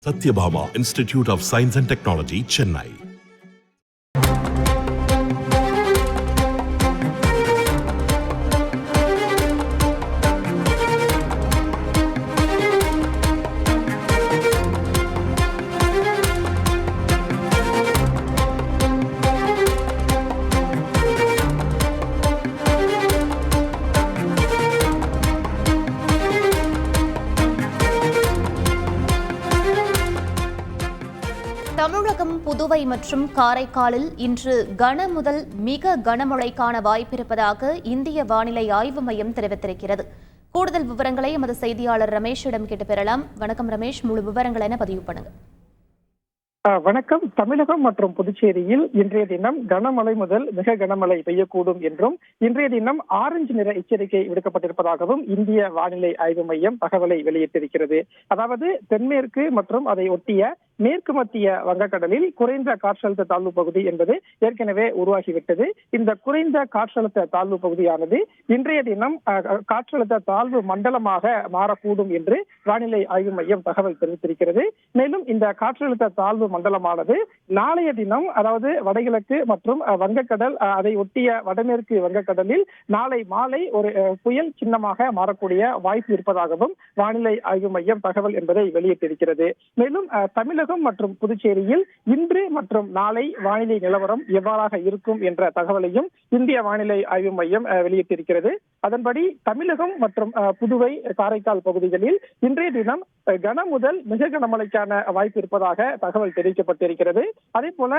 Satyabhama Institute of Science and Technology, Chennai. தமிழகம், புதுவை மற்றும் காரைக்காலில் இன்று கன முதல் மிக கனமழைக்கான வாய்ப்பிருப்பதாக இந்திய வானிலை ஆய்வு மையம் தெரிவித்திருக்கிறது. கூடுதல் விவரங்களை எமது செய்தியாளர் ரமேஷிடம் கேட்டு பெறலாம். வணக்கம் ரமேஷ், முழு விவரங்கள் என பதிவு பண்ணுங்க. வணக்கம். தமிழகம் மற்றும் புதுச்சேரியில் இன்றைய தினம் கனமழை முதல் மிக கனமழை பெய்யக்கூடும் என்றும் இன்றைய தினம் ஆரஞ்சு நிற எச்சரிக்கை விடுக்கப்பட்டிருப்பதாகவும் இந்திய வானிலை ஆய்வு மையம் தகவலை வெளியிட்டிருக்கிறது. அதாவது தென்மேற்கு மற்றும் அதை ஒட்டிய மேற்கு மத்திய வங்கக்கடலில் குறைந்த காற்றழுத்த தாழ்வு பகுதி என்பது ஏற்கனவே உருவாகிவிட்டது. இந்த குறைந்த காற்றழுத்த தாழ்வு பகுதியானது இன்றைய தினம் காற்றழுத்த தாழ்வு மண்டலமாக மாறக்கூடும் என்று வானிலை ஆய்வு மையம் தகவல் தெரிவித்திருக்கிறது. மேலும் இந்த காற்றழுத்த தாழ்வு மண்டலமானது நாளைய தினம், அதாவது வடகிழக்கு மற்றும் வங்கக்கடல் அதை ஒட்டிய வடமேற்கு வங்கக்கடலில் நாளை மாலை ஒரு புயல் சின்னமாக மாறக்கூடிய வாய்ப்பு இருப்பதாகவும் வானிலை ஆய்வு மையம் தகவல் என்பதை வெளியிட்டிருக்கிறது. மேலும் தமிழகம் மற்றும் புதுச்சேரியில் இன்று மற்றும் நாளை வானிலை நிலவரம் எவ்வாறாக இருக்கும் என்ற தகவலையும் இந்திய வானிலை ஆய்வு மையம் வெளியிட்டிருக்கிறது. அதன்படி தமிழகம் மற்றும் புதுவை, காரைக்கால் பகுதிகளில் இன்றைய தினம் கன முதல் மிக கனமழைக்கான வாய்ப்பு இருப்பதாக தகவல் தெரிவிக்கப்பட்டிருக்கிறது. அதே போல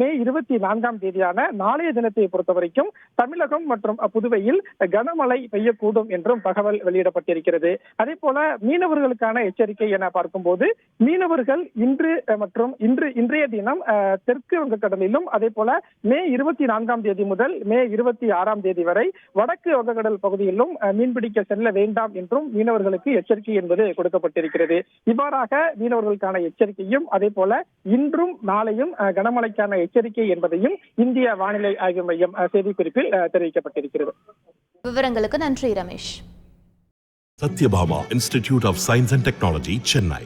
மே 24ஆம் தேதியான நாளைய தினத்தை பொறுத்தவரைக்கும் தமிழகம் மற்றும் புதுவையில் கனமழை பெய்யக்கூடும் என்றும் தகவல் வெளியிடப்பட்டிருக்கிறது. அதே போல மீனவர்களுக்கான எச்சரிக்கை என பார்க்கும்போது, மீனவர்கள் இன்று மற்றும் இன்றைய தினம் தெற்கு வங்கக்கடலிலும் அதே போல மே 24ஆம் தேதி முதல் மே 26ஆம் தேதி வரை வடக்கு வங்கக்கடல் பகுதியிலும் மீன்பிடிக்க செல்ல வேண்டாம் என்றும் மீனவர்களுக்கு எச்சரிக்கை என்பது கொடுக்கப்பட்டிருக்கிறது. இவ்வாறாக மீனவர்களுக்கான எச்சரிக்கையும் அதே போல இன்றும் நாளையும் கனமழைக்கான எச்சரிக்கை என்பதையும் இந்திய வானிலை ஆய்வு மையம் செய்திக்குறிப்பில் தெரிவிக்கப்பட்டிருக்கிறது. விவரங்களுக்கு நன்றி Ramesh. Satyabhama Institute of Science and Technology, Chennai.